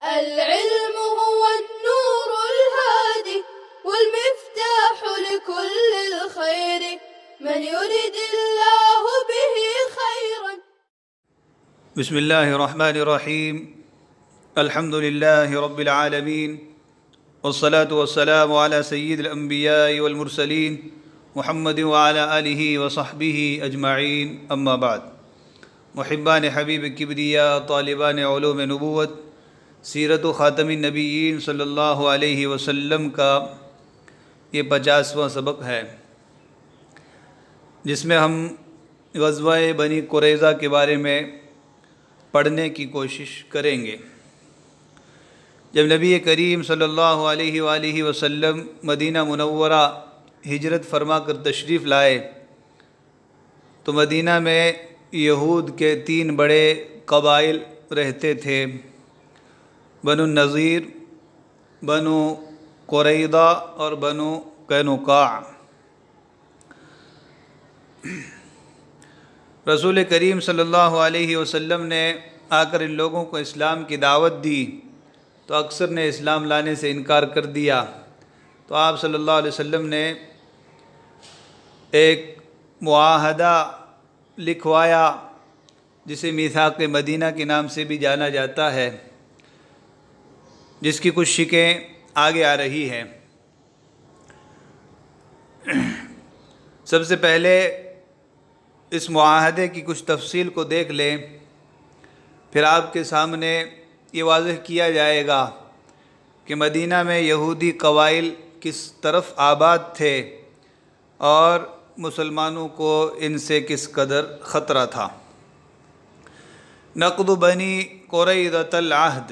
العلم هو النور الهادي والمفتاح لكل الخير من يرد الله به خيرا. بسم اللہ الرحمن الرحیم. الحمد للہ رب العالمین والصلاة والسلام على سید الانبیاء والمرسلین محمد وعلى آلہ وصحبہ اجمعین. اما بعد. محبان حبیب کبریاء، طالبان علوم نبوت، سیرت و خاتم النبیین صلی اللہ علیہ وسلم کا یہ 50واں سبق ہے، جس میں ہم غزوہ بنی قریظہ کے بارے میں پڑھنے کی کوشش کریں گے. جب نبی کریم صلی اللہ علیہ وآلہ وسلم مدینہ منورہ ہجرت فرما کر تشریف لائے تو مدینہ میں یہود کے 3 بڑے قبائل رہتے تھے: بنو النضیر، بنو قریظہ اور بنو قینقاع. رسول کریم صلی اللہ علیہ وسلم نے آ کر ان لوگوں کو اسلام کی دعوت دی تو اکثر نے اسلام لانے سے انکار کر دیا. تو آپ صلی اللہ علیہ وسلم نے ایک معاہدہ لکھوایا جسے میثاق مدینہ کے نام سے بھی جانا جاتا ہے، جس کی کچھ شکیں آگے آ رہی ہیں. سب سے پہلے اس معاہدے کی کچھ تفصیل کو دیکھ لیں، پھر آپ کے سامنے یہ واضح کیا جائے گا کہ مدینہ میں یہودی قبائل کس طرف آباد تھے اور مسلمانوں کو ان سے کس قدر خطرہ تھا. نقض بنی قریظہ العہد،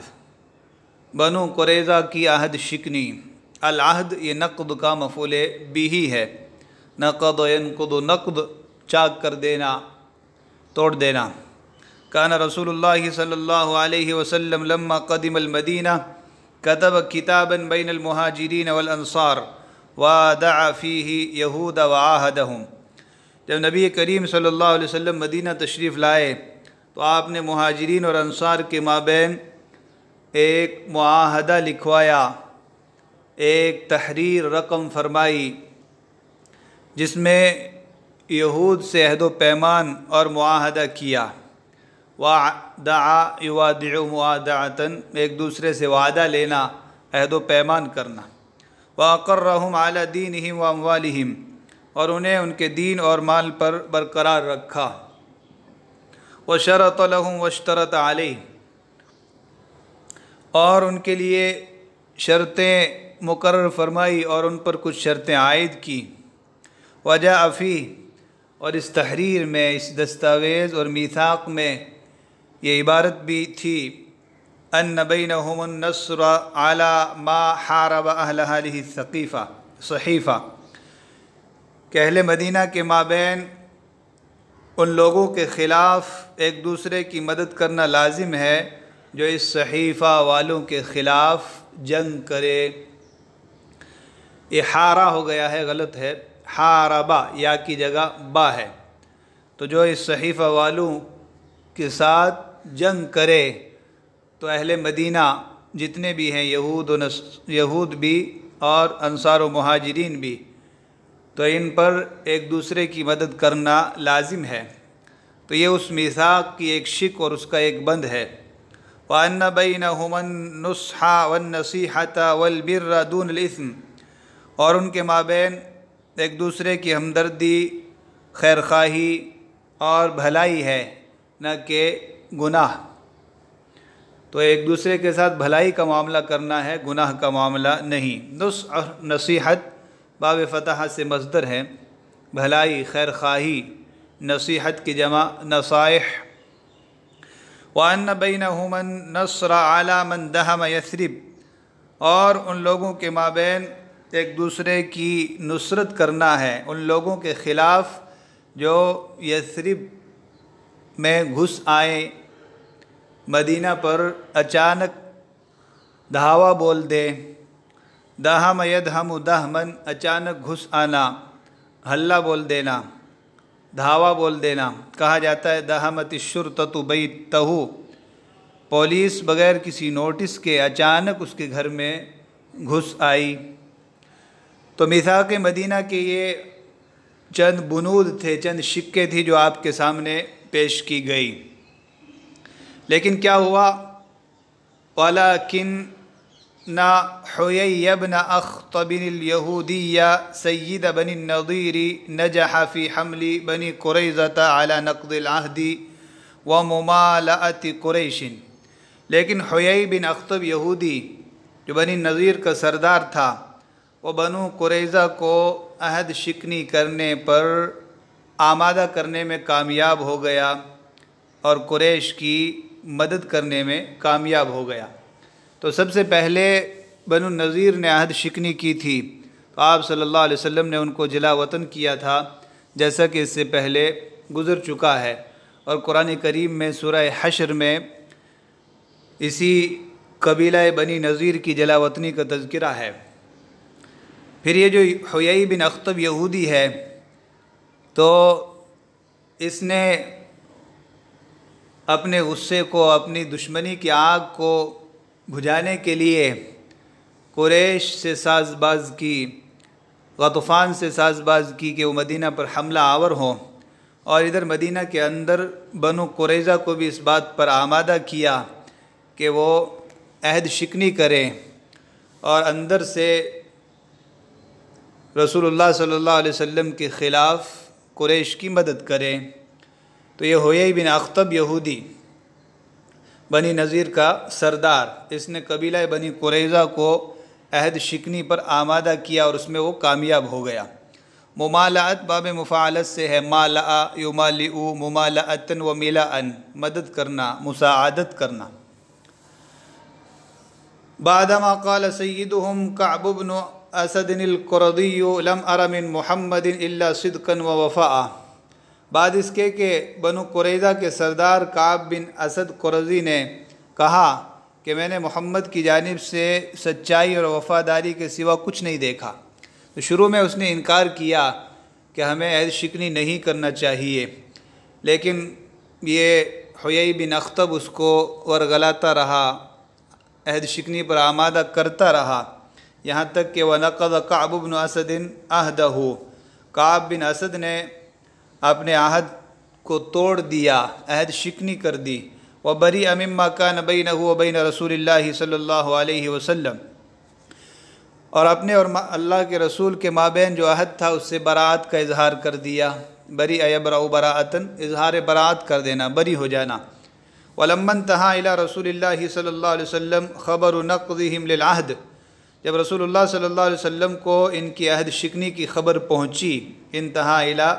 بنو قریظہ کی عہد شکنی. العہد یہ نقض کا مفعول بھی ہے. نقض ینقض، نقض چاک کر دینا، توڑ دینا. کان رسول اللہ صلی اللہ علیہ وسلم لما قدم المدینہ كتب کتابا بین المہاجرین والانصار ودعا فیہ یہود وعاہدہم. جب نبی کریم صلی اللہ علیہ وسلم مدینہ تشریف لائے تو آپ نے مہاجرین اور انصار کے مابین ایک معاہدہ لکھوایا، ایک تحریر رقم فرمائی، جس میں یہود سے عہد و پیمان اور معاہدہ کیا. وعدع یوادع موادعۃ، ایک دوسرے سے وعدہ لینا، عہد و پیمان کرنا. واقرہم علی دینہم واموالہم، اور انہیں ان کے دین اور مال پر برقرار رکھا. وشرط لہم واشترط علیہ، اور ان کے لیے شرطیں مقرر فرمائی اور ان پر کچھ شرطیں عائد کی. وجاء فیہ، اور اس تحریر میں، اس دستاویز اور میثاق میں یہ عبارت بھی تھی ان بینہم النصر علی ما حارب اہل هذه الصحیفہ، کہ اہل مدینہ کے مابین ان لوگوں کے خلاف ایک دوسرے کی مدد کرنا لازم ہے جو اس صحیفہ والوں کے خلاف جنگ کرے. یہ حارا ہو گیا ہے، غلط ہے، حاربہ یا کی جگہ با ہے. تو جو اس صحیفہ والوں کے ساتھ جنگ کرے تو اہل مدینہ جتنے بھی ہیں، یہود بھی اور انصار و مہاجرین بھی، تو ان پر ایک دوسرے کی مدد کرنا لازم ہے. تو یہ اس میثاق کی ایک شک اور اس کا ایک بند ہے. وَأَنَّ بَيْنَهُمَ النُّصْحَ وَالنَّصِيحَةَ وَالْبِرَّ دُونَ الْإِثْمِ، اور ان کے مابین ایک دوسرے کی ہمدردی، خیرخواہی اور بھلائی ہے، نہ کہ گناہ. تو ایک دوسرے کے ساتھ بھلائی کا معاملہ کرنا ہے، گناہ کا معاملہ نہیں. نصح، نصیحت باب فتح سے مصدر ہے، بھلائی، خیرخواہی. نصیحت کی جمع نصائح. وَأَنَّ بَيْنَهُمَ النَّصْرَ عَلَى مَنْ دَهَمَ يَثْرِبَ، اور ان لوگوں کے مابین ایک دوسرے کی نصرت کرنا ہے ان لوگوں کے خلاف جو یثرب میں گھس آئیں، مدینہ پر اچانک دھاوا بول دے. دہم یدہم دہمن، اچانک گھس آنا، ہلہ بول دینا، دھاوا بول دینا. کہا جاتا ہے دہمت الشرطۃ بیتہ، پولیس بغیر کسی نوٹس کے اچانک اس کے گھر میں گھس آئی۔ تو میثاق مدینہ کے یہ چند بنود تھے، چند شکے تھی جو آپ کے سامنے پیش کی گئی۔ لیکن کیا ہوا؟ وَلَكِنَّ حُيَيَّ بْنَ أَخْطَبٍ الْيَهُودِيَّ سَيِّدَ بَنِي النَّضِيرِ نَجَحَ فِي حَمْلِ بَنِي قُرَيْظَةَ عَلَى نَقْضِ الْعَهْدِ وَمُمَالَأَةِ قُرَيْشٍ۔ لیکن حُيَيّ بن اخطب یہودی جو بنی نضیر کا سردار تھا، وہ بنو قریظہ کو عہد شکنی کرنے پر آمادہ کرنے میں کامیاب ہو گیا اور قریش کی مدد کرنے میں کامیاب ہو گیا۔ تو سب سے پہلے بنو نضیر نے عہد شکنی کی تھی، تو آپ صلی اللہ علیہ وسلم نے ان کو جلا وطن کیا تھا، جیسا کہ اس سے پہلے گزر چکا ہے، اور قرآن کریم میں سورہ حشر میں اسی قبیلہ بنی نضیر کی جلا وطنی کا تذکرہ ہے۔ پھر یہ جو حیی بن اخطب یہودی ہے، تو اس نے اپنے غصے کو، اپنی دشمنی کی آگ کو بجھانے کے لیے قریش سے ساز باز کی، غطفان سے ساز باز کی کہ وہ مدینہ پر حملہ آور ہوں، اور ادھر مدینہ کے اندر بنو قریظہ کو بھی اس بات پر آمادہ کیا کہ وہ عہد شکنی کریں اور اندر سے رسول اللہ صلی اللہ علیہ وسلم کے خلاف قریش کی مدد کریں۔ تو یہ حیی بن اخطب یہودی بنی نضیر کا سردار، اس نے قبیلہ بنی قریظہ کو عہد شکنی پر آمادہ کیا اور اس میں وہ کامیاب ہو گیا۔ ممالعت باب مفاعلت سے ہے، مالعا یمالئو ممالعتن و ملعن، مدد کرنا، مساعدت کرنا۔ بعدما قال سیدهم کعب بن اسد القرظی لم ار من محمد الا صدقا و وفاء۔ بعد اس کے کہ بنو قریظہ کے سردار کعب بن اسد قرظی نے کہا کہ میں نے محمد کی جانب سے سچائی اور وفاداری کے سوا کچھ نہیں دیکھا۔ تو شروع میں اس نے انکار کیا کہ ہمیں عہد شکنی نہیں کرنا چاہیے، لیکن یہ حیی بن اخطب اس کو ورغلاتا رہا، عہد شکنی پر آمادہ کرتا رہا، یہاں تک کہ وَنَقَضَ كَعْبُ بْنُ أَسَدٍ عَهْدَهُ، کعب بن اسد نے اپنے عہد کو توڑ دیا، عہد شکنی کر دی۔ وَبَرِئَ مِمَّا كَانَ بَيْنَهُ وَبَيْنَ رَسُولِ اللَّهِ صلی اللہ علیہ وسلم، اور اپنے اور اللہ کے رسول کے مابین جو عہد تھا اس سے براءت کا اظہار کر دیا۔ بَرِئَ يَبْرَأُ بَرَاءَةً، اظہار براءت کر دینا، بری ہو جانا۔ وَلَمَّا انْتَهَى إِلَى رَسُولِ اللَّهِ صلی اللہ علیہ وسلم خبر نقضهم للعہد، جب رسول اللہ صلی اللہ علیہ وسلم کو ان کی عہد شکنی کی خبر پہنچی، انتہا الی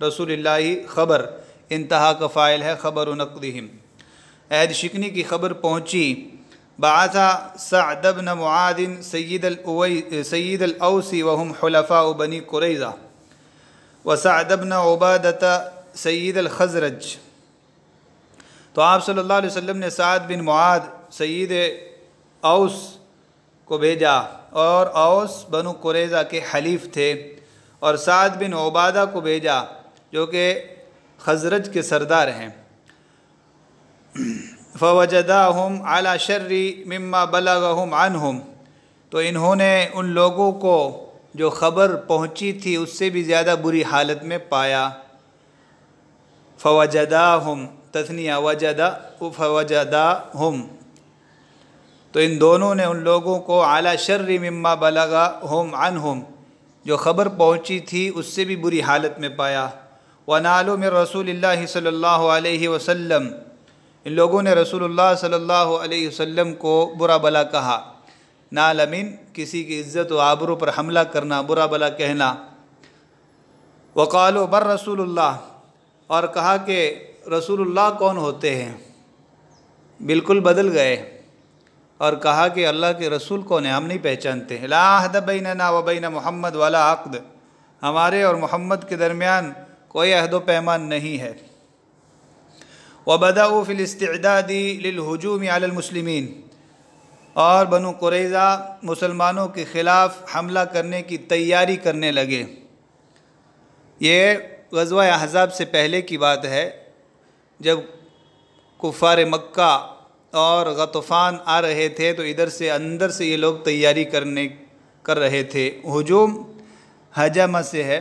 رسول اللہ خبر، انتہا کا فاعل ہے خبر نقضهم، عہد شکنی کی خبر پہنچی، بعث سعد بن معاذ سید الاوس وهم حلفاء بنی قریظہ وسعد بن عبادۃ سید الخزرج۔ تو آپ صلی اللہ علیہ وسلم نے سعد بن معاذ سید اوس کو بھیجا، اور اوس بنو قریظہ کے حلیف تھے، اور سعد بن عبادہ کو بھیجا جو کہ خزرج کے سردار ہیں۔ فوجداہم علی شر مما بلغہم عنہم، تو انہوں نے ان لوگوں کو جو خبر پہنچی تھی اس سے بھی زیادہ بری حالت میں پایا۔ فوجداہم تثنیہ وجدہ فوجداہم، تو ان دونوں نے ان لوگوں کو علی شر مما بلغہم عنہم، جو خبر پہنچی تھی اس سے بھی بری حالت میں پایا۔ وَنَالُوا مِن رسول اللہ صلی اللہ علیہ وسلم، ان لوگوں نے رسول اللہ صلی اللہ علیہ وسلم کو برا بلا کہا۔ نال من، کسی کی عزت و آبرو پر حملہ کرنا، برا بلا کہنا۔ وقالوا بر رسول اللہ، اور کہا کہ رسول اللہ کون ہوتے ہیں، بالکل بدل گئے اور کہا کہ اللہ کے رسول کون ہیں، ہم نہیں پہچانتے۔ لا عہد بیننا وبین محمد ولا عقد، ہمارے اور محمد کے درمیان کوئی عہد و پیمان نہیں ہے۔ وبدأوا فی الاستعداد للہجوم علی المسلمین، اور بنو قریظہ مسلمانوں کے خلاف حملہ کرنے کی تیاری کرنے لگے۔ یہ غزوہ احزاب سے پہلے کی بات ہے، جب کفار مکہ اور غطفان آ رہے تھے تو ادھر سے اندر سے یہ لوگ تیاری کر رہے تھے۔ ہجوم ہجم سے ہے،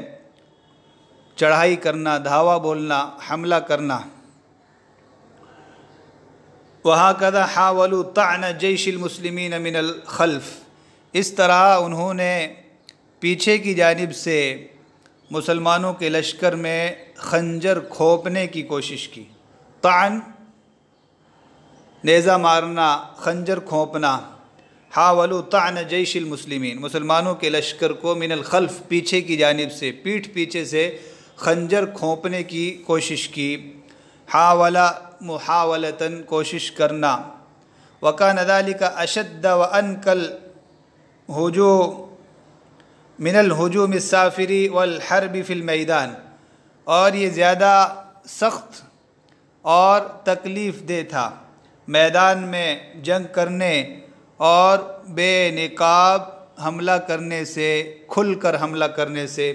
چڑھائی کرنا، دھاوا بولنا، حملہ کرنا۔ وَهَكَذَا حَاوَلُوا طَعْنَ جَيْشِ الْمُسْلِمِينَ مِنَ الْخَلْفِ، اس طرح انہوں نے پیچھے کی جانب سے مسلمانوں کے لشکر میں خنجر کھوپنے کی کوشش کی۔ طعن نیزہ مارنا، خنجر کھوپنا۔ حاولوا طعن جیش المسلمین، مسلمانوں کے لشکر کو من الخلف پیچھے کی جانب سے، پیٹھ پیچھے سے خنجر کھوپنے کی کوشش کی۔ حاولا محاولتاً کوشش کرنا۔ وکان ذلک اشد وانکل ہجوم من الہجوم السافری والحرب فی المیدان، اور یہ زیادہ سخت اور تکلیف دہ تھا میدان میں جنگ کرنے اور بے نقاب حملہ کرنے سے، کھل کر حملہ کرنے سے۔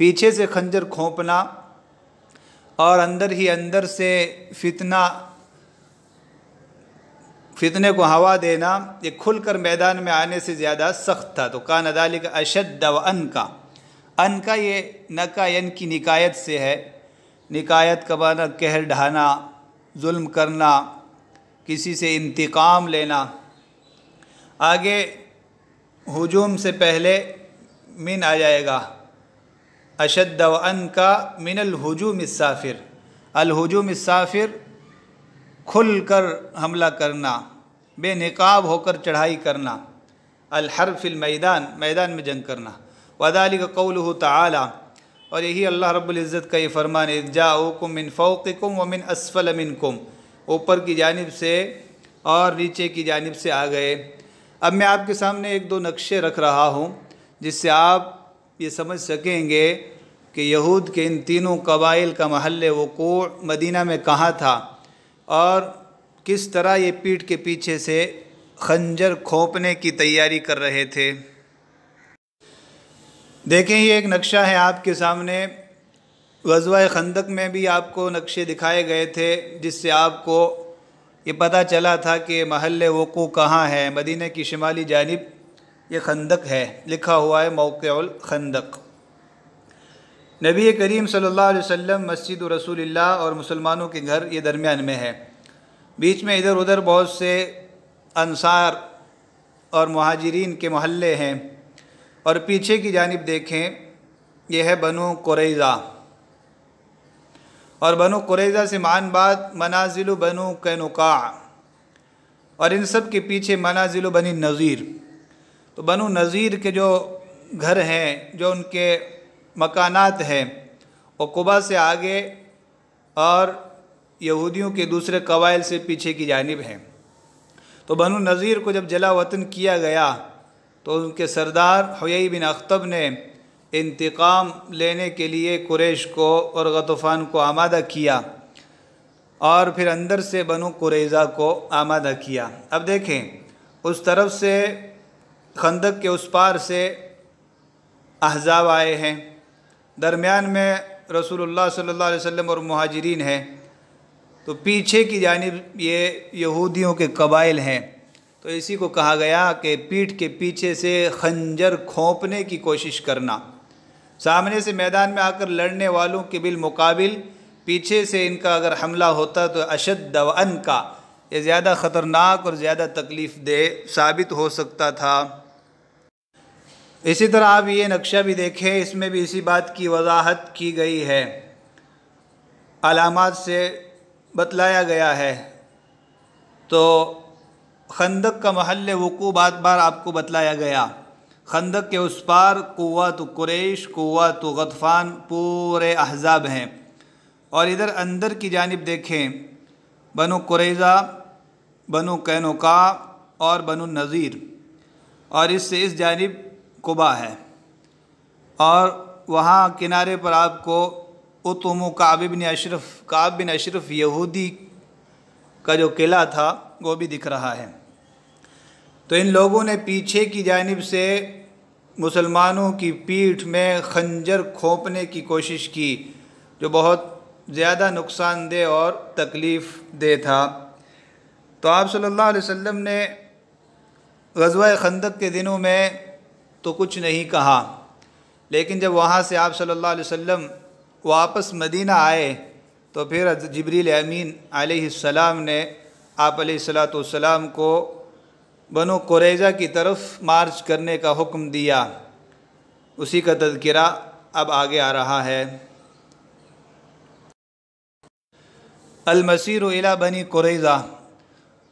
پیچھے سے خنجر کھونپنا اور اندر ہی اندر سے فتنے کو ہوا دینا، یہ کھل کر میدان میں آنے سے زیادہ سخت تھا۔ تو کان ذالک اشد وانکا، انکا یہ نکا ین کی نکایت سے ہے۔ نکایت کا معنی قہر ڈھانا، ظلم کرنا، کسی سے انتقام لینا۔ آگے ہجوم سے پہلے من آ جائے گا، اشد وانکا من الہجوم السافر۔ الہجوم السافر کھل کر حملہ کرنا، بے نقاب ہو کر چڑھائی کرنا۔ الحرب فی المیدان، میدان میں جنگ کرنا۔ وذالک قولہ تعالی، اور یہی اللہ رب العزت کا یہ فرمان ہے، اذ جاؤکم من فوقکم ومن اسفل منکم، اوپر کی جانب سے اور نیچے کی جانب سے آ گئے۔ اب میں آپ کے سامنے ایک دو نقشے رکھ رہا ہوں جس سے آپ یہ سمجھ سکیں گے کہ یہود کے ان تینوں قبائل کا محل وقوع مدینہ میں کہاں تھا اور کس طرح یہ پیٹھ کے پیچھے سے خنجر کھونپنے کی تیاری کر رہے تھے۔ دیکھیں یہ ایک نقشہ ہے آپ کے سامنے۔ غزوہ خندق میں بھی آپ کو نقشے دکھائے گئے تھے جس سے آپ کو یہ پتہ چلا تھا کہ محل وقوع کہاں ہے۔ مدینہ کی شمالی جانب یہ خندق ہے، لکھا ہوا ہے موقع الخندق۔ نبی کریم صلی اللہ علیہ وسلم، مسجد رسول اللہ اور مسلمانوں کے گھر یہ درمیان میں ہے۔ بیچ میں ادھر ادھر بہت سے انصار اور مہاجرین کے محلے ہیں، اور پیچھے کی جانب دیکھیں یہ ہے بنو قریظہ، اور بنو قریظہ سے معان بعد منازل بنو قینقاع، اور ان سب کے پیچھے منازل بنی نذیر۔ تو بنو نذیر کے جو گھر ہیں، جو ان کے مکانات ہیں، وہ قبا سے آگے اور یہودیوں کے دوسرے قبائل سے پیچھے کی جانب ہیں۔ تو بنو نذیر کو جب جلا وطن کیا گیا تو ان کے سردار حیی بن اخطب نے انتقام لینے کے لیے قریش کو اور غطفان کو آمادہ کیا، اور پھر اندر سے بنو قریظہ کو آمادہ کیا۔ اب دیکھیں اس طرف سے خندق کے اس پار سے احزاب آئے ہیں، درمیان میں رسول اللہ صلی اللہ علیہ وسلم اور مہاجرین ہیں، تو پیچھے کی جانب یہ یہودیوں کے قبائل ہیں۔ تو اسی کو کہا گیا کہ پیٹھ کے پیچھے سے خنجر کھونپنے کی کوشش کرنا۔ سامنے سے میدان میں آ کر لڑنے والوں کے بالمقابل پیچھے سے ان کا اگر حملہ ہوتا تو اشد وانکا، یہ زیادہ خطرناک اور زیادہ تکلیف دہ ثابت ہو سکتا تھا۔ اسی طرح آپ یہ نقشہ بھی دیکھیں، اس میں بھی اسی بات کی وضاحت کی گئی ہے، علامات سے بتلایا گیا ہے۔ تو خندق کا محل وقوع بار بار آپ کو بتلایا گیا۔ خندق کے اس پار قوات قریش، قوات غطفان، پورے احزاب ہیں، اور ادھر اندر کی جانب دیکھیں بنو قریظہ، بنو قینقاع اور بنو نذیر، اور اس سے اس جانب قبا ہے، اور وہاں کنارے پر آپ کو اتم کعب بن اشرف یہودی کا جو قلعہ تھا وہ بھی دکھ رہا ہے۔ تو ان لوگوں نے پیچھے کی جانب سے مسلمانوں کی پیٹھ میں خنجر کھونپنے کی کوشش کی، جو بہت زیادہ نقصان دہ اور تکلیف دہ تھا۔ تو آپ صلی اللہ علیہ وسلم نے غزوہ خندق کے دنوں میں تو کچھ نہیں کہا، لیکن جب وہاں سے آپ صلی اللہ علیہ وسلم واپس مدینہ آئے تو پھر جبریل امین علیہ السلام نے آپ علیہ السلام کو بنو قریظہ کی طرف مارچ کرنے کا حکم دیا۔ اسی کا تذکرہ اب آگے آ رہا ہے۔ المسیر الی بنی قریظہ،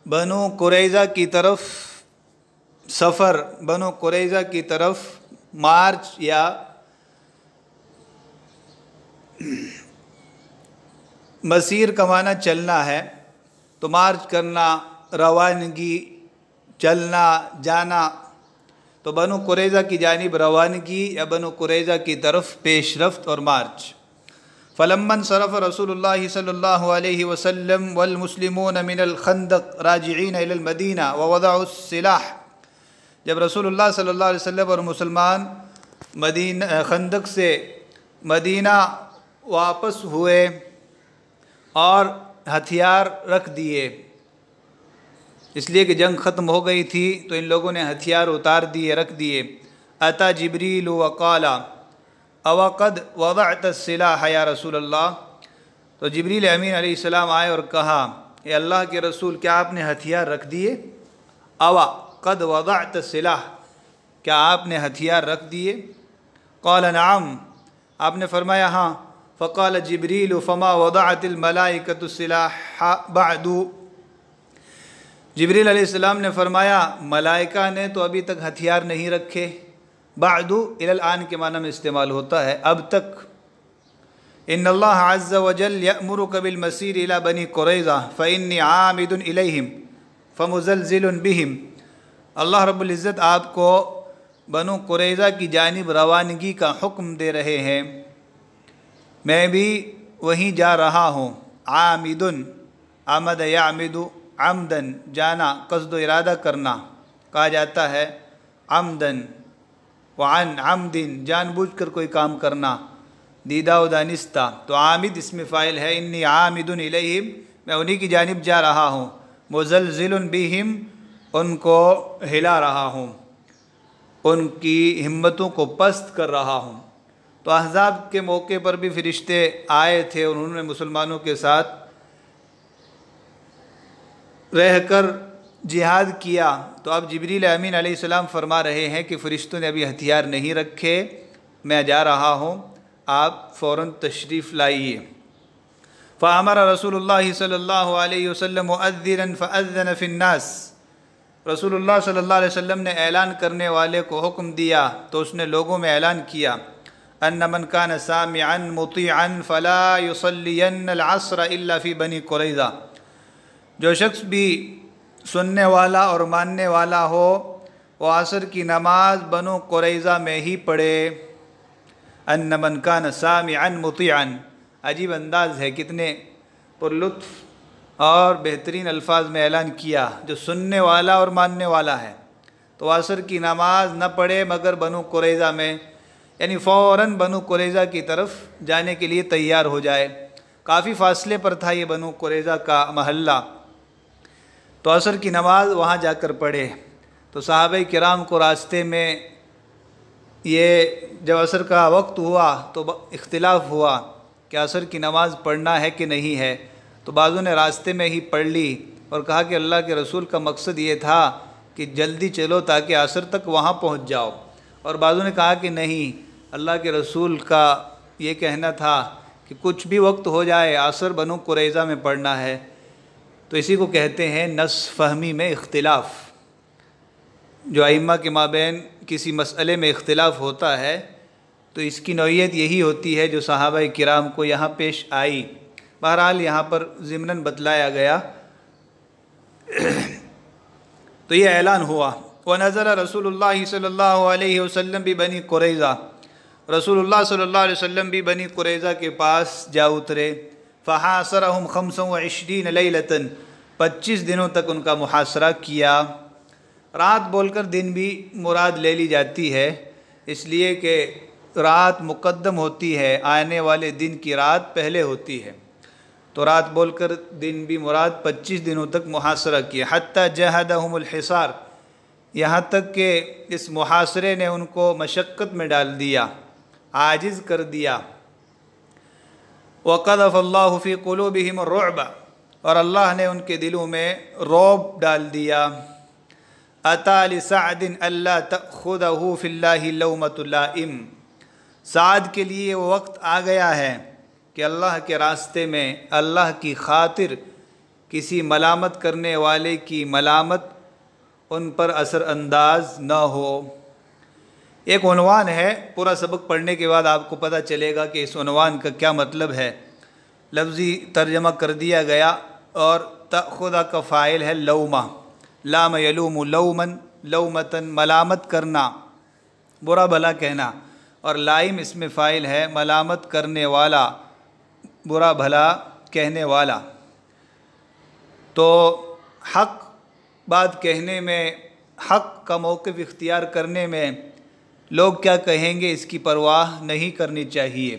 بنو قریظہ کی طرف سفر، بنو قریظہ کی طرف مارچ یا مسیر کا معنی چلنا ہے، تو مارچ کرنا، روانگی، چلنا، جانا، تو بنو قریظہ کی جانب روانگی یا بنو قریظہ کی طرف پیش رفت اور مارچ۔ فلما انصرف رسول اللہ صلی اللہ علیہ وسلم والمسلمون من الخندق راجعین الی المدینہ ووضعوا السلاح، جب رسول اللہ صلی اللہ علیہ وسلم اور مسلمان خندق سے مدینہ واپس ہوئے اور ہتھیار رکھ دیے، اس لیے کہ جنگ ختم ہو گئی تھی تو ان لوگوں نے ہتھیار اتار دیے، رکھ دیے۔ اتا جبریل وقال او قد وضعت السلاح یا رسول اللہ، تو جبریل امین علیہ السلام آئے اور کہا، اے اللہ کے رسول، کیا آپ نے ہتھیار رکھ دیے؟ او قد وضعت السلاح، کیا آپ نے ہتھیار رکھ دیے؟ قال نعم، آپ نے فرمایا ہاں۔ فقال جبریل فما وضعت الملائکۃ السلاح بعد، جبریل علیہ السلام نے فرمایا ملائکہ نے تو ابھی تک ہتھیار نہیں رکھے۔ بعد الی الآن کے معنی میں استعمال ہوتا ہے اب تک۔ ان اللہ عز وجل یأمرک بالمسیر الی بنی قریظہ فانی عامد الیہم فمزلزل بہم، اللہ رب العزت آپ کو بنو قریظہ کی جانب روانگی کا حکم دے رہے ہیں، میں بھی وہیں جا رہا ہوں۔ عامد، عمد یعمد عمدن، جانا، قصد و ارادہ کرنا کہا جاتا ہے عمدن، وعن عمدن، جان بوجھ کر کوئی کام کرنا، دیدہ و دانستہ، تو عامد اسم فاعل ہے۔ انی عامد الیہم، میں انہی کی جانب جا رہا ہوں۔ مزلزل بہم، ان کو ہلا رہا ہوں، ان کی ہمتوں کو پست کر رہا ہوں۔ تو احزاب کے موقع پر بھی فرشتے آئے تھے، انہوں نے مسلمانوں کے ساتھ رہ کر جہاد کیا، تو اب جبریل امین علیہ السلام فرما رہے ہیں کہ فرشتوں نے ابھی ہتھیار نہیں رکھے، میں جا رہا ہوں، آپ فوراً تشریف لائیے۔ فامر رسول اللہ صلی اللہ علیہ وسلم مؤذنا فاذن فی الناس، رسول اللہ صلی اللہ علیہ وسلم نے اعلان کرنے والے کو حکم دیا تو اس نے لوگوں میں اعلان کیا، ان من کان سامعا مطیعا فلا یصلین العصر الا فی بنی قریظہ، جو شخص بھی سننے والا اور ماننے والا ہو وہ عصر کی نماز بنو قریظہ میں ہی پڑھے۔ ان من کان سامعا مطیعا، عجیب انداز ہے، کتنے پر لطف اور بہترین الفاظ میں اعلان کیا، جو سننے والا اور ماننے والا ہے تو عصر کی نماز نہ پڑھے مگر بنو قریظہ میں، یعنی فوراً بنو قریظہ کی طرف جانے کے لیے تیار ہو جائے۔ کافی فاصلے پر تھا یہ بنو قریظہ کا محلہ، تو عصر کی نماز وہاں جا کر پڑھے۔ تو صحابہ کرام کو راستے میں یہ جب عصر کا وقت ہوا تو اختلاف ہوا کہ عصر کی نماز پڑھنا ہے کہ نہیں ہے، تو بعضوں نے راستے میں ہی پڑھ لی اور کہا کہ اللہ کے رسول کا مقصد یہ تھا کہ جلدی چلو تاکہ عصر تک وہاں پہنچ جاؤ، اور بعضوں نے کہا کہ نہیں، اللہ کے رسول کا یہ کہنا تھا کہ کچھ بھی وقت ہو جائے عصر بنو قریظہ میں پڑھنا ہے۔ تو اسی کو کہتے ہیں نص فہمی میں اختلاف، جو ائمہ کے مابین کسی مسئلے میں اختلاف ہوتا ہے تو اس کی نوعیت یہی ہوتی ہے جو صحابہ کرام کو یہاں پیش آئی۔ بہرحال یہاں پر ضمناً بتلایا گیا۔ تو یہ اعلان ہوا، وَنَزَلَ رسول اللہ صلی اللہ علیہ وسلم ببنی قریظہ، رسول اللہ صلی اللہ علیہ وسلم بھی بنی قریظہ کے پاس جا اترے۔ فحاصرهم 25 لیلۃ، 25 دنوں تک ان کا محاصرہ کیا۔ رات بول کر دن بھی مراد لے لی جاتی ہے، اس لیے کہ رات مقدم ہوتی ہے، آنے والے دن کی رات پہلے ہوتی ہے۔ تو رات بول کر دن بھی مراد 25 دنوں تک محاصرہ کیا، حتیٰ جہدہم الحصار، یہاں تک کہ اس محاصرے نے ان کو مشقت میں ڈال دیا، عاجز کر دیا۔ وقذف اللہ فی قلوبہم الرعب، اور اللہ نے ان کے دلوں میں رعب ڈال دیا۔ اتی لسعد الا تأخذہ فی اللہ لومۃ لائم، سعد کے لیے وہ وقت آ گیا ہے کہ اللہ کے راستے میں اللہ کی خاطر کسی ملامت کرنے والے کی ملامت ان پر اثر انداز نہ ہو۔ ایک عنوان ہے، پورا سبق پڑھنے کے بعد آپ کو پتہ چلے گا کہ اس عنوان کا کیا مطلب ہے۔ لفظی ترجمہ کر دیا گیا، اور تأخذہ کا فاعل ہے لومہ، لام یلوم لومن، لومتن ملامت کرنا، برا بھلا کہنا، اور لائم اس میں فاعل ہے ملامت کرنے والا، برا بھلا کہنے والا۔ تو حق بات کہنے میں، حق کا موقف اختیار کرنے میں لوگ کیا کہیں گے اس کی پرواہ نہیں کرنی چاہیے۔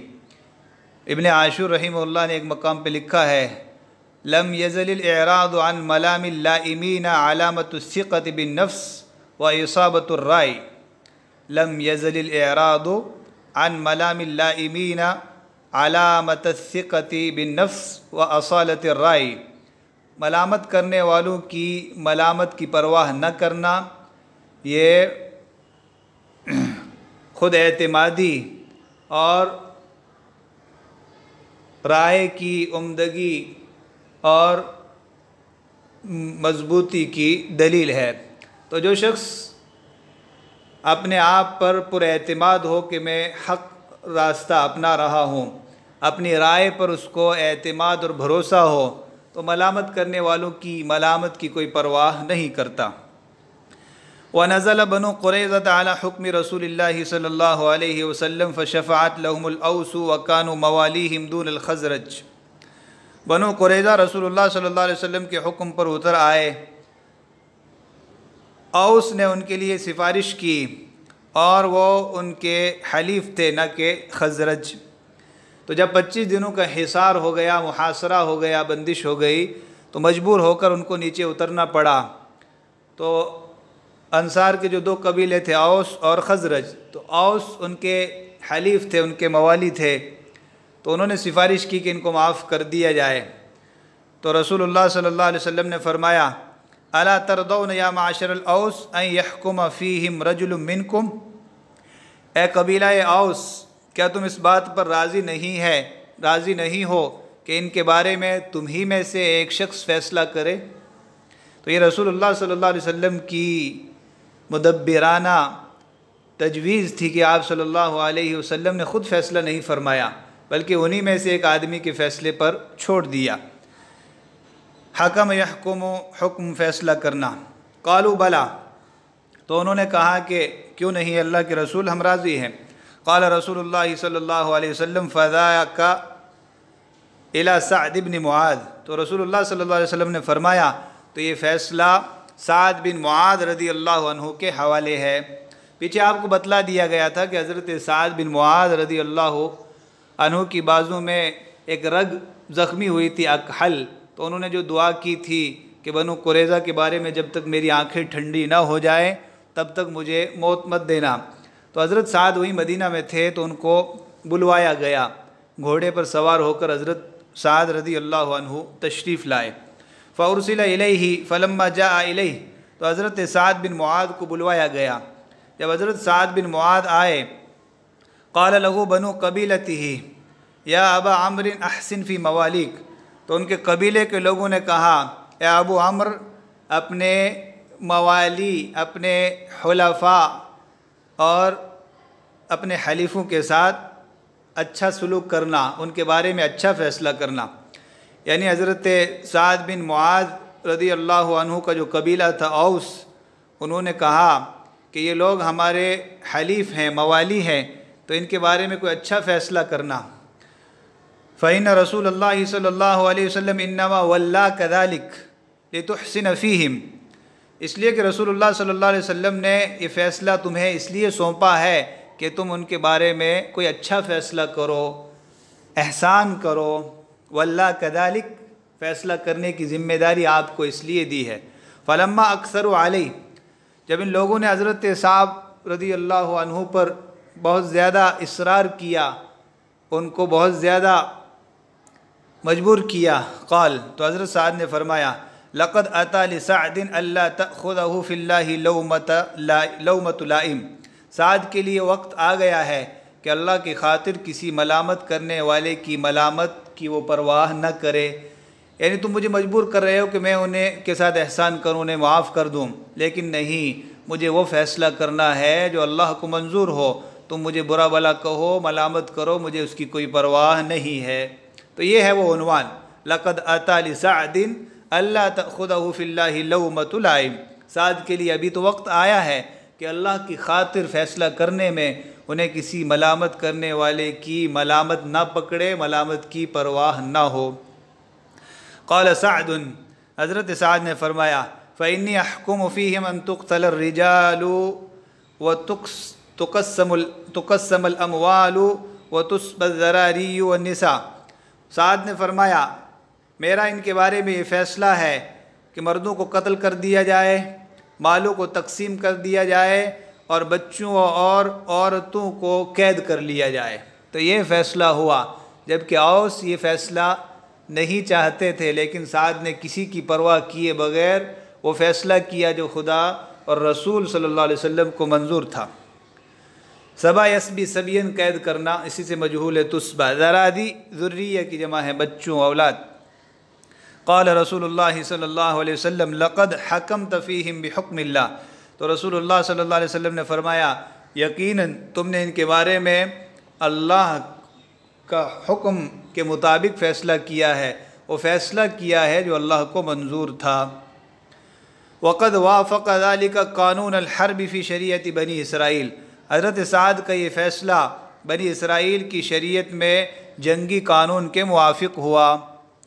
ابن عاشور رحمہ اللہ نے ایک مقام پہ لکھا ہے، لم یزل الاعراض عن ملام اللائمین علامت الثقۃ بالنفس واصابۃ الرائے، لم یزل الاعراض عن ملام اللائمین علامت الثقۃ بالنفس واصالۃ الرائے، ملامت کرنے والوں کی ملامت کی پرواہ نہ کرنا یہ خود اعتمادی اور رائے کی عمدگی اور مضبوطی کی دلیل ہے۔ تو جو شخص اپنے آپ پر پر اعتماد ہو کہ میں حق راستہ اپنا رہا ہوں، اپنی رائے پر اس کو اعتماد اور بھروسہ ہو، تو ملامت کرنے والوں کی ملامت کی کوئی پرواہ نہیں کرتا۔ وَنَزَلَ بَنُو قُرَيْظَةَ عَلَى حُكْمِ رسول اللہ صلی اللہ علیہ وسلم فشفعت لهم الأوس وكانوا مواليهم دون الخزرج، بنو قریظہ رسول اللہ صلی اللہ علیہ وسلم کے حکم پر اتر آئے، اوس نے ان کے لیے سفارش کی اور وہ ان کے حلیف تھے نہ کہ خزرج۔ تو جب 25 دنوں کا حصار ہو گیا، محاصرہ ہو گیا، بندش ہو گئی، تو مجبور ہو کر ان کو نیچے اترنا پڑا۔ تو انصار کے جو دو قبیلے تھے، اوس اور خزرج، تو اوس ان کے حلیف تھے، ان کے موالی تھے، تو انہوں نے سفارش کی کہ ان کو معاف کر دیا جائے۔ تو رسول اللہ صلی اللہ علیہ وسلم نے فرمایا، الا ترضون یا معاشر الاوس ان یحکم فیہم رجل منکم، اے قبیلہ اوس، کیا تم اس بات پر راضی نہیں ہو کہ ان کے بارے میں تم ہی میں سے ایک شخص فیصلہ کرے؟ تو یہ رسول اللہ صلی اللہ علیہ وسلم کی مدبرانہ تجویز تھی کہ آپ صلی اللہ علیہ وسلم نے خود فیصلہ نہیں فرمایا، بلکہ انہی میں سے ایک آدمی کے فیصلے پر چھوڑ دیا۔ حکم یحکم، حکم فیصلہ کرنا۔ قالوا بلا، تو انہوں نے کہا کہ کیوں نہیں اللہ کے رسول، ہم راضی ہیں۔ قال رسول اللہ صلی اللہ علیہ وسلم فذاک الی سعد بن معاذ، تو رسول اللہ صلی اللہ علیہ وسلم نے فرمایا تو یہ فیصلہ سعد بن معاذ رضی اللہ عنہ کے حوالے ہے۔ پیچھے آپ کو بتلا دیا گیا تھا کہ حضرت سعد بن معاذ رضی اللہ عنہ کی بازو میں ایک رگ زخمی ہوئی تھی، اکحل، تو انہوں نے جو دعا کی تھی کہ بنو قریظہ کے بارے میں جب تک میری آنکھیں ٹھنڈی نہ ہو جائیں تب تک مجھے موت مت دینا۔ تو حضرت سعد وہی مدینہ میں تھے، تو ان کو بلوایا گیا، گھوڑے پر سوار ہو کر حضرت سعد رضی اللہ عنہ تشریف لائے۔ فَأُرْسِلَ إِلَيْهِ فَلَمَّا جَاءَ إِلَيْهِ، تو حضرت سعد بن معاذ کو بلوایا گیا۔ جب حضرت سعد بن معاذ آئے، قال له بنو قبیلته یا ابا عمرو احسن فی موالیک، تو ان کے قبیلے کے لوگوں نے کہا، اے ابو عمرو، اپنے موالی، اپنے حلفاء اور اپنے حلیفوں کے ساتھ اچھا سلوک کرنا، ان کے بارے میں اچھا فیصلہ کرنا۔ یعنی حضرت سعد بن معاذ رضی اللہ عنہ کا جو قبیلہ تھا اوس، انہوں نے کہا کہ یہ لوگ ہمارے حلیف ہیں، موالی ہیں، تو ان کے بارے میں کوئی اچھا فیصلہ کرنا۔ فإن رسول اللہ صلی اللہ علیہ وسلم انما ولا كذلك لتحسن فیہم، اس لیے کہ رسول اللہ صلی اللہ علیہ وسلم نے یہ فیصلہ تمہیں اس لیے سونپا ہے کہ تم ان کے بارے میں کوئی اچھا فیصلہ کرو، احسان کرو، واللہ کذالک، فیصلہ کرنے کی ذمہ داری آپ کو اس لیے دی ہے۔ فلما اکثروا علیہ، جب ان لوگوں نے حضرت صاحب رضی اللہ عنہ پر بہت زیادہ اصرار کیا، ان کو بہت زیادہ مجبور کیا، قال، تو حضرت سعد نے فرمایا، لقد اتی لسعد الا تأخذہ فی اللہ لومۃ لائم، سعد کے لیے وقت آ گیا ہے کہ اللہ کی خاطر کسی ملامت کرنے والے کی ملامت کی وہ پرواہ نہ کرے۔ یعنی تم مجھے مجبور کر رہے ہو کہ میں انہیں کے ساتھ احسان کروں، انہیں معاف کر دوں، لیکن نہیں، مجھے وہ فیصلہ کرنا ہے جو اللہ کو منظور ہو۔ تم مجھے برا بھلا کہو، ملامت کرو، مجھے اس کی کوئی پرواہ نہیں ہے۔ تو یہ ہے وہ عنوان، لقد اتی لسعد الا تأخذہ فی اللہ لومۃ لائم، سعد کے لیے ابھی تو وقت آیا ہے کہ اللہ کی خاطر فیصلہ کرنے میں انہیں کسی ملامت کرنے والے کی ملامت نہ پکڑے، ملامت کی پرواہ نہ ہو۔ قال سعد، حضرت سعد نے فرمایا، فإنی احکم فیہم ان تقتل الرجال وتقسم الاموال وتسبى الذراری والنساء۔ سعد نے فرمایا، میرا ان کے بارے میں یہ فیصلہ ہے کہ مردوں کو قتل کر دیا جائے، مالوں کو تقسیم کر دیا جائے، اور بچوں اور عورتوں کو قید کر لیا جائے۔ تو یہ فیصلہ ہوا، جبکہ اوس یہ فیصلہ نہیں چاہتے تھے، لیکن سعد نے کسی کی پرواہ کیے بغیر وہ فیصلہ کیا جو خدا اور رسول صلی اللہ علیہ وسلم کو منظور تھا۔ سبا یسبی، سبین قید کرنا، اسی سے مجہول ہے تسبا۔ ذرادی ذریہ کی جمع ہے، بچوں، اولاد۔ قال رسول اللہ صلی اللہ علیہ وسلم، لقد حکمت فیہم بحکم اللہ، تو رسول اللہ صلی اللہ علیہ وسلم نے فرمایا، یقیناً تم نے ان کے بارے میں اللہ کا حکم کے مطابق فیصلہ کیا ہے، وہ فیصلہ کیا ہے جو اللہ کو منظور تھا۔ وقد وافق ذلك قانون الحرب فی شریعت بنی اسرائیل، حضرت سعد کا یہ فیصلہ بنی اسرائیل کی شریعت میں جنگی قانون کے موافق ہوا۔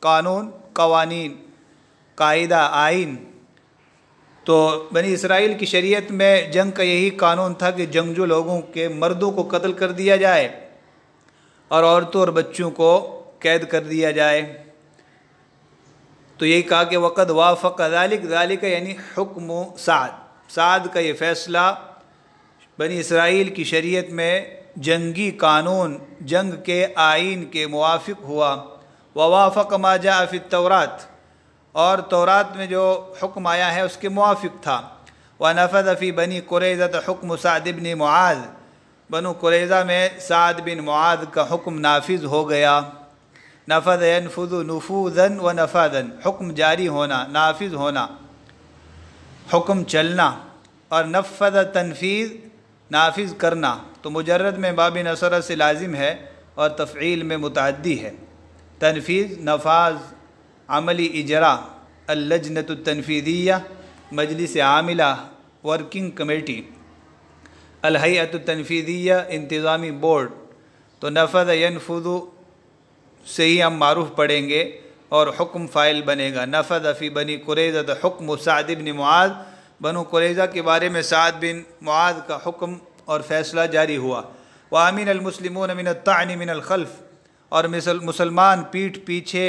قانون، قوانین، قاعدہ، آئین۔ تو بنی اسرائیل کی شریعت میں جنگ کا یہی قانون تھا کہ جنگجو لوگوں کے مردوں کو قتل کر دیا جائے اور عورتوں اور بچوں کو قید کر دیا جائے۔ تو یہی کہا کہ وقد وافق ذالک یعنی حکم سعد کا یہ فیصلہ بنی اسرائیل کی شریعت میں جنگی قانون، جنگ کے آئین کے موافق ہوا۔ ووافق ما جاء فی التورات، اور تورات میں جو حکم آیا ہے اس کے موافق تھا۔ ونفذ فی بنی قریظہ حکم سعد بن معاذ، بنو قریظہ میں سعد بن معاذ کا حکم نافذ ہو گیا۔ نفذ ينفذ نفوذا ونفاذا، حکم جاری ہونا، نافذ ہونا، حکم چلنا، اور نفذ تنفیذ، نافذ کرنا۔ تو مجرد میں باب نصر سے لازم ہے اور تفعیل میں متعدی ہے۔ تنفیذ، نفاذ، عملی اجرا، اللجنۃ التنفیذیہ، مجلس عاملہ، ورکنگ کمیٹی، الہیئۃ التنفیذیہ، انتظامی بورڈ۔ تو نفذ ینفذ سے ہی ہم معروف پڑھیں گے اور حکم فاعل بنے گا۔ نفذ فی بنی قریظہ حکم سعد بن معاذ، بنو قریظہ کے بارے میں سعد بن معاذ کا حکم اور فیصلہ جاری ہوا۔ وامن المسلمون من الطعن من الخلف، اور مسلمان پیٹھ پیچھے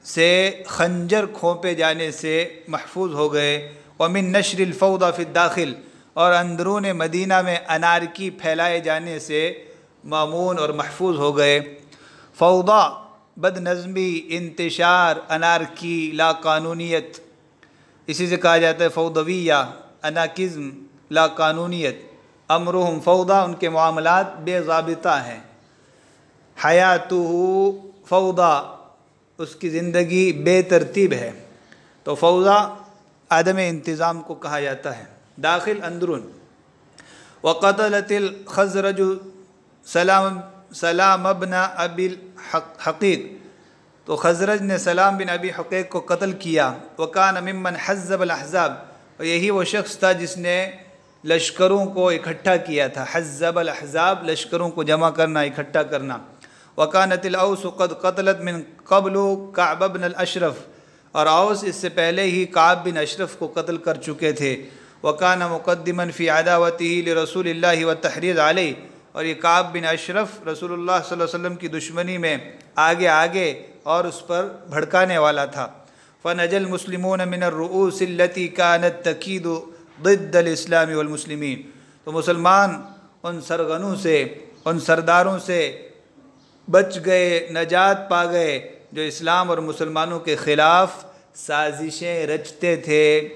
سے خنجر کھونپے جانے سے محفوظ ہو گئے۔ ومن نشر الفوضى فی الداخل، اور اندرون مدینہ میں انارکی پھیلائے جانے سے مامون اور محفوظ ہو گئے۔ فوضا، بد نظمی، انتشار، انارکی، لا قانونیت، اسی سے کہا جاتا ہے فوضویہ، اناکزم، لا قانونیت۔ امرہم فوضا، ان کے معاملات بے ضابطہ ہیں۔ حیاتہ فوضا، اس کی زندگی بے ترتیب ہے۔ تو فوضا عدم انتظام کو کہا جاتا ہے، داخل اندرون۔ وقتلت الخزرج سلام ابن ابی الحقیق، تو خزرج نے سلام بن ابی حقیق کو قتل کیا۔ وکان ممن حزب الاحزاب، اور یہی وہ شخص تھا جس نے لشکروں کو اکٹھا کیا تھا۔ حزب الاحزاب، لشکروں کو جمع کرنا، اکٹھا کرنا۔ وکانت الاوس قد قتلت من قبل کعب بن الاشرف، اور اوس اس سے پہلے ہی کعب بن اشرف کو قتل کر چکے تھے۔ وکان مقدما فی عداوتہ لرسول اللہ والتحریض علیہ، اور یہ کعب بن اشرف رسول اللہ صلی اللہ علیہ وسلم کی دشمنی میں آگے اور اس پر بھڑکانے والا تھا۔ فنج المسلمون من الرؤوس التي كانت تكيد ضد الاسلام والمسلمین، تو مسلمان ان سرغنوں سے، ان سرداروں سے بچ گئے، نجات پا گئے جو اسلام اور مسلمانوں کے خلاف سازشیں رچتے تھے،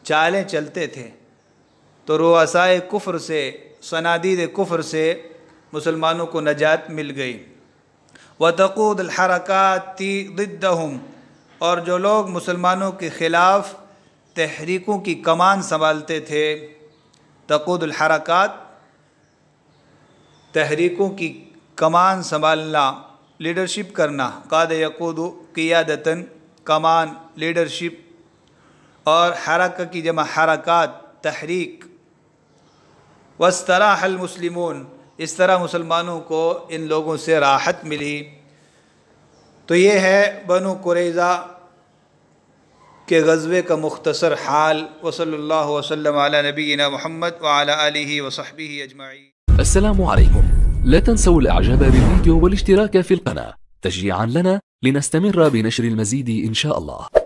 چالیں چلتے تھے۔ تو رؤسائے کفر سے، صنادید کفر سے مسلمانوں کو نجات مل گئی۔ وتقود الحرکات ضدهم، اور جو لوگ مسلمانوں کے خلاف تحریکوں کی کمان سنبھالتے تھے، تقود الحرکات تحریکوں کی کمان سنبھالنا، لیڈرشپ کرنا، قاد یقود قیادتاً، کمان لیڈرشپ، اور حرکہ کی جمع حرکات تحریک۔ واستراح المسلمون، اس طرح مسلمانوں کو ان لوگوں سے راحت ملی۔ تو یہ ہے بنو قریظہ کے غزوے کا مختصر حال۔ وصلی اللہ وسلم علی نبینا محمد وعلی آلہ وصحبہ اجمعین۔ السلام عليكم، لا تنسوا الاعجاب بالفيديو والاشتراك في القناة تشجيعا لنا لنستمر بنشر المزيد إن شاء الله.